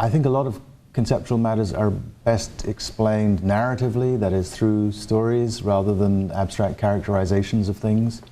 I think a lot of conceptual matters are best explained narratively, that is through stories rather than abstract characterizations of things,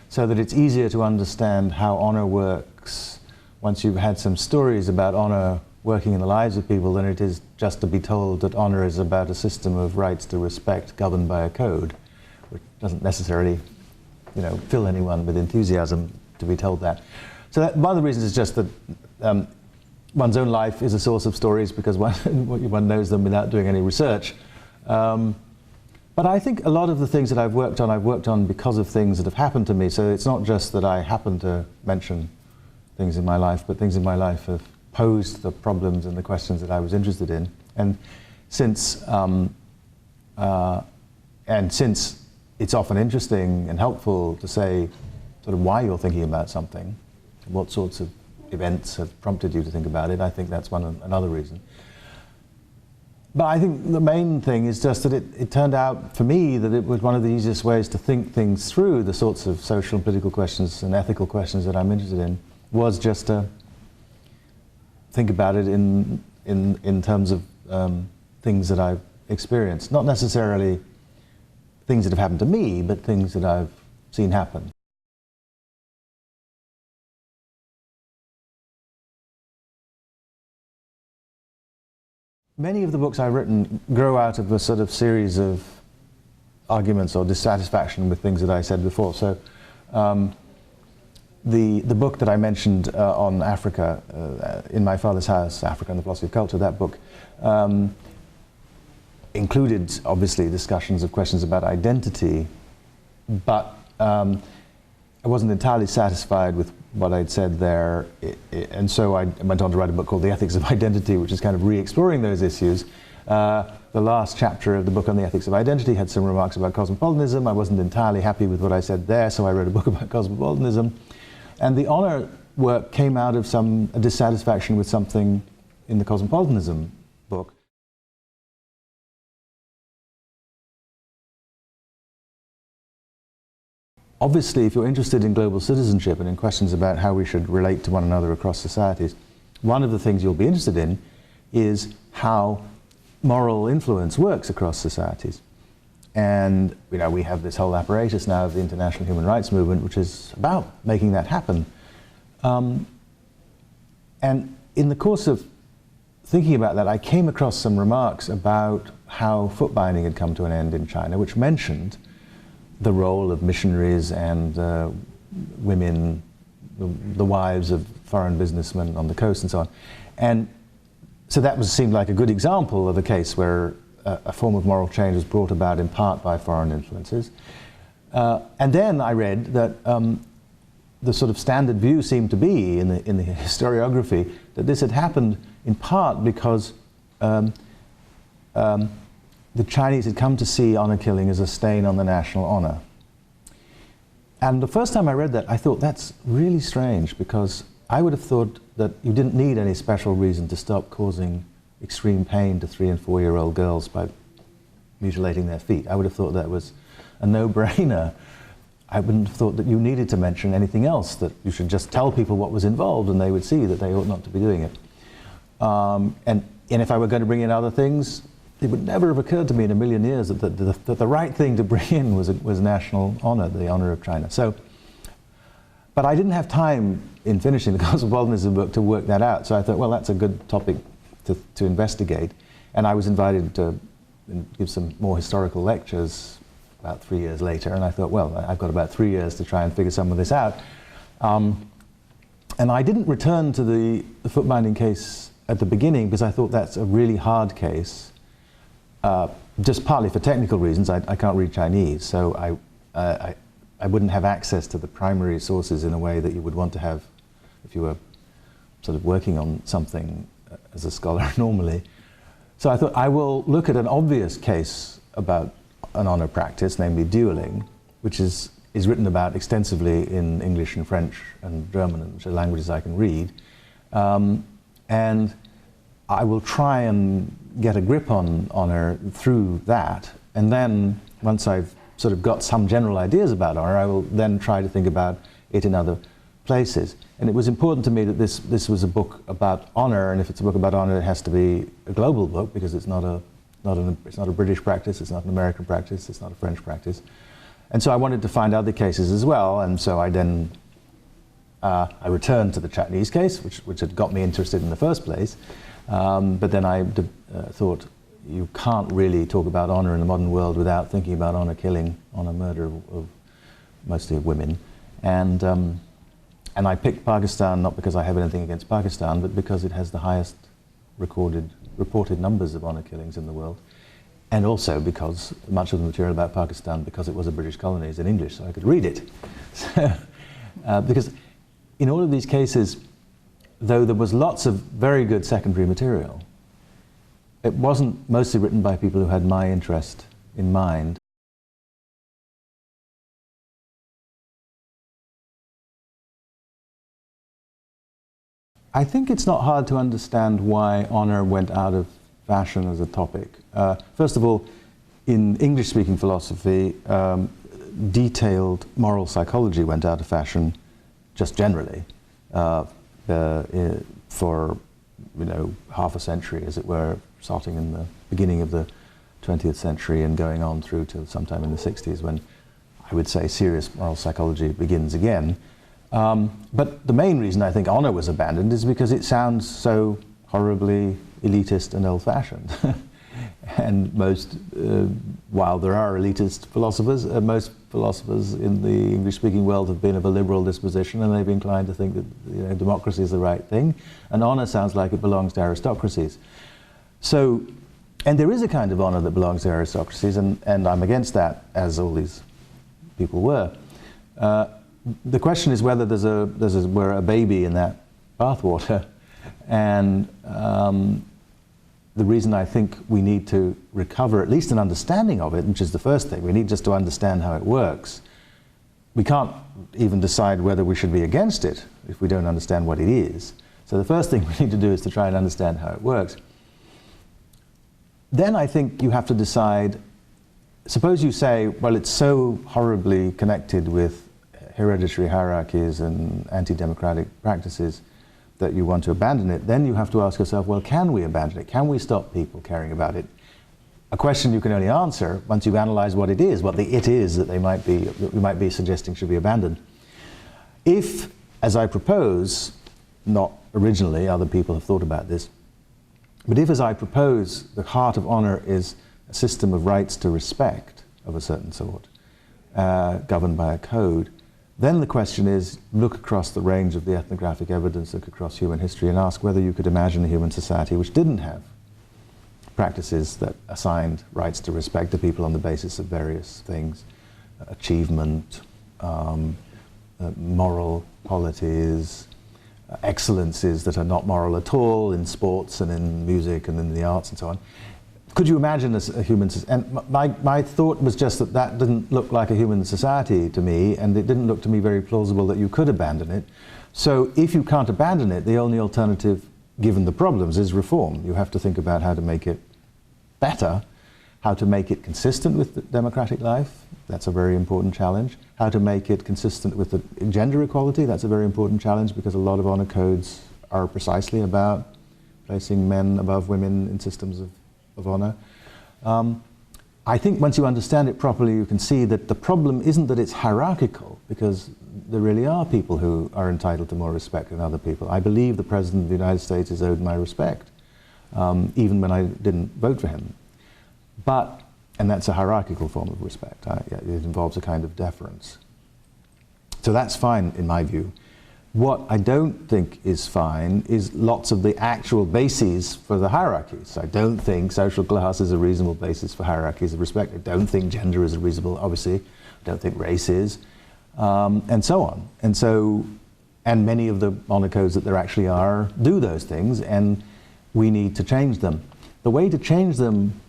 so that it's easier to understand how honor works once you've had some stories about honor working in the lives of people than it is just to be told that honor is about a system of rights to respect governed by a code, which doesn't necessarily, fill anyone with enthusiasm to be told that. So one of the reasons is just that one's own life is a source of stories because one knows them without doing any research. But I think a lot of the things that I've worked on because of things that have happened to me. So it's not just that I happen to mention things in my life, but things in my life have posed the problems and the questions that I was interested in. And since it's often interesting and helpful to say sort of why you're thinking about something, what sorts of events have prompted you to think about it, I think that's another reason. But I think the main thing is just that it turned out for me that it was one of the easiest ways to think things through, the sorts of social and political questions and ethical questions that I'm interested in, was just to think about it in terms of things that I've experienced. Not necessarily things that have happened to me, but things that I've seen happen. Many of the books I've written grow out of a sort of series of arguments or dissatisfaction with things that I said before. So the book that I mentioned on Africa, In My Father's House, Africa and the Philosophy of Culture, that book included, obviously, discussions of questions about identity, but I wasn't entirely satisfied with what I'd said there, and so I went on to write a book called The Ethics of Identity, which is kind of re-exploring those issues. The last chapter of the book on the ethics of identity had some remarks about cosmopolitanism. I wasn't entirely happy with what I said there, so I wrote a book about cosmopolitanism. And the honor work came out of some dissatisfaction with something in the cosmopolitanism book. Obviously, if you're interested in global citizenship and in questions about how we should relate to one another across societies, one of the things you'll be interested in is how moral influence works across societies. And we have this whole apparatus now of the international human rights movement, which is about making that happen. And in the course of thinking about that, I came across some remarks about how foot binding had come to an end in China, which mentioned the role of missionaries and women, the wives of foreign businessmen on the coast and so on. And so that seemed like a good example of a case where a form of moral change was brought about in part by foreign influences. And then I read that the sort of standard view seemed to be in the historiography that this had happened in part because the Chinese had come to see honor killing as a stain on the national honor. And the first time I read that, I thought, that's really strange, because I would have thought that you didn't need any special reason to stop causing extreme pain to 3- and 4-year-old girls by mutilating their feet. I would have thought that was a no-brainer. I wouldn't have thought that you needed to mention anything else, that you should just tell people what was involved and they would see that they ought not to be doing it. And if I were going to bring in other things, it would never have occurred to me in a million years that the right thing to bring in was national honor, the honor of China. So, but I didn't have time in finishing the cosmopolitanism book to work that out. So I thought, well, that's a good topic to investigate. And I was invited to give some more historical lectures about 3 years later. And I thought, well, I've got about 3 years to try and figure some of this out. And I didn't return to the foot binding case at the beginning because I thought that's a really hard case. Just partly for technical reasons. I can't read Chinese, so I wouldn't have access to the primary sources in a way that you would want to have if you were sort of working on something as a scholar normally. So I thought I will look at an obvious case about an honor practice, namely dueling, which is written about extensively in English and French and German, which are languages I can read. And I will try and get a grip on honor through that, and then once I've sort of got some general ideas about honor, I will then try to think about it in other places. And it was important to me that this was a book about honor, and if it's a book about honor, it has to be a global book, because it's not a British practice, it's not an American practice, it's not a French practice. And so I wanted to find other cases as well, and so I then I returned to the Chinese case, which had got me interested in the first place. But then I thought, you can't really talk about honor in the modern world without thinking about honor killing, honor murder of mostly of women. And I picked Pakistan not because I have anything against Pakistan, but because it has the highest reported numbers of honor killings in the world. And also because much of the material about Pakistan, because it was a British colony, is in English, so I could read it. Because in all of these cases, though there was lots of very good secondary material, it wasn't mostly written by people who had my interest in mind. I think it's not hard to understand why honor went out of fashion as a topic. First of all, in English-speaking philosophy, detailed moral psychology went out of fashion just generally for half a century, as it were, starting in the beginning of the 20th century and going on through to sometime in the 60s, when I would say serious moral psychology begins again. But the main reason I think honor was abandoned is because it sounds so horribly elitist and old-fashioned. And while there are elitist philosophers, most philosophers in the English-speaking world have been of a liberal disposition, and they've been inclined to think that democracy is the right thing, and honor sounds like it belongs to aristocracies. So, and there is a kind of honor that belongs to aristocracies, and I'm against that, as all these people were. The question is whether we're a baby in that bathwater, and the reason I think we need to recover at least an understanding of it, which is the first thing, we need just to understand how it works. We can't even decide whether we should be against it if we don't understand what it is. So the first thing we need to do is to try and understand how it works. Then I think you have to decide, suppose you say, well, it's so horribly connected with hereditary hierarchies and anti-democratic practices that you want to abandon it, then you have to ask yourself, well, can we abandon it? Can we stop people caring about it? A question you can only answer once you've analyzed what it is, what the it is that we might be suggesting should be abandoned. If, as I propose, not originally, other people have thought about this, but if, as I propose, the heart of honor is a system of rights to respect of a certain sort, governed by a code, then the question is, look across the range of the ethnographic evidence, look across human history, and ask whether you could imagine a human society which didn't have practices that assigned rights to respect to people on the basis of various things, achievement, moral qualities, excellences that are not moral at all in sports and in music and in the arts and so on. Could you imagine a human society? And my thought was just that didn't look like a human society to me, and it didn't look to me very plausible that you could abandon it. So if you can't abandon it, the only alternative, given the problems, is reform. You have to think about how to make it better, how to make it consistent with democratic life. That's a very important challenge. How to make it consistent with the gender equality. That's a very important challenge, because a lot of honor codes are precisely about placing men above women in systems of honor. I think once you understand it properly, you can see that the problem isn't that it's hierarchical, because there really are people who are entitled to more respect than other people. I believe the President of the United States is owed my respect, even when I didn't vote for him. And that's a hierarchical form of respect. It involves a kind of deference. So that's fine in my view. What I don't think is fine is lots of the actual bases for the hierarchies. I don't think social class is a reasonable basis for hierarchies of respect. I don't think gender is a reasonable, obviously. I don't think race is, and so on. And many of the honor codes that there actually are do those things, and we need to change them. The way to change them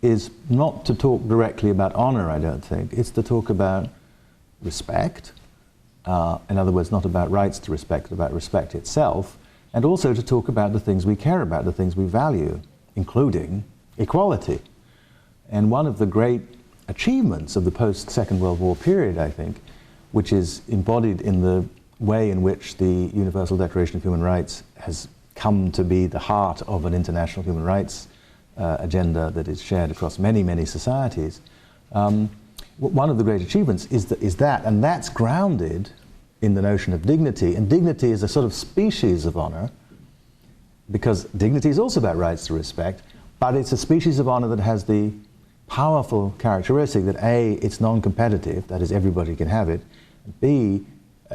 is not to talk directly about honor, I don't think. It's to talk about respect. In other words, not about rights to respect, but about respect itself, and also to talk about the things we care about, the things we value, including equality. And one of the great achievements of the post-Second World War period, I think, which is embodied in the way in which the Universal Declaration of Human Rights has come to be the heart of an international human rights agenda that is shared across many, many societies. One of the great achievements is that, and that's grounded in the notion of dignity, and dignity is a sort of species of honor, because dignity is also about rights to respect, but it's a species of honor that has the powerful characteristic that A, it's non-competitive, that is everybody can have it, B,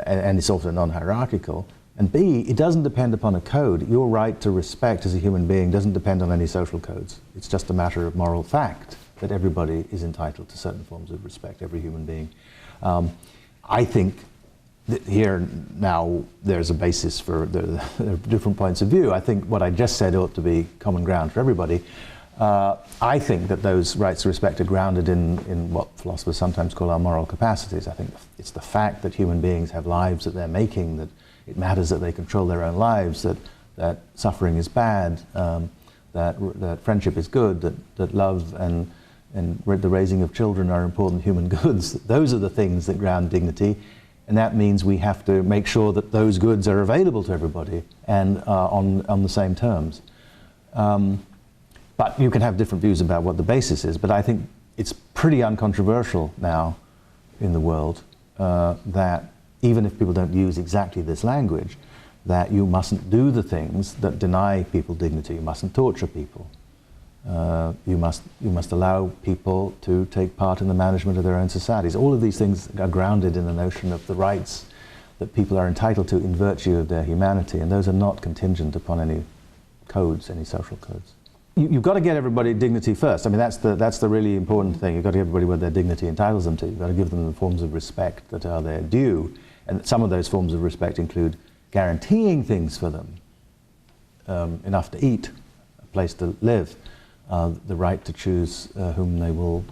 and it's also non-hierarchical, and B, it doesn't depend upon a code. Your right to respect as a human being doesn't depend on any social codes. It's just a matter of moral fact that everybody is entitled to certain forms of respect, every human being. I think that here now there's a basis for the different points of view. I think what I just said ought to be common ground for everybody. I think that those rights to respect are grounded in what philosophers sometimes call our moral capacities. I think it's the fact that human beings have lives that they're making, that it matters that they control their own lives, that suffering is bad, that friendship is good, that love and the raising of children are important human goods. Those are the things that ground dignity, and that means we have to make sure that those goods are available to everybody and on the same terms. But you can have different views about what the basis is, but I think it's pretty uncontroversial now in the world that even if people don't use exactly this language, that you mustn't do the things that deny people dignity. You mustn't torture people. You must allow people to take part in the management of their own societies. All of these things are grounded in the notion of the rights that people are entitled to in virtue of their humanity, and those are not contingent upon any codes, any social codes. You've got to get everybody dignity first. I mean, that's the really important thing. You've got to give everybody what their dignity entitles them to. You've got to give them the forms of respect that are their due. And some of those forms of respect include guaranteeing things for them, enough to eat, a place to live, the right to choose whom they will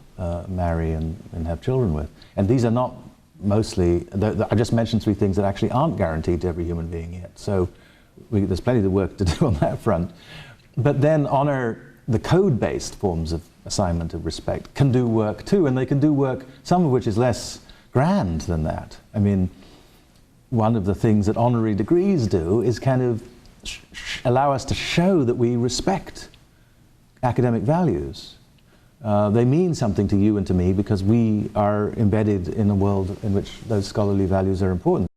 marry and have children with. And these are not mostly, I just mentioned three things that actually aren't guaranteed to every human being yet. So there's plenty of work to do on that front. But then honor, the code-based forms of assignment of respect can do work too, and they can do work, some of which is less grand than that. I mean, one of the things that honorary degrees do is kind of allow us to show that we respect academic values. They mean something to you and to me because we are embedded in a world in which those scholarly values are important.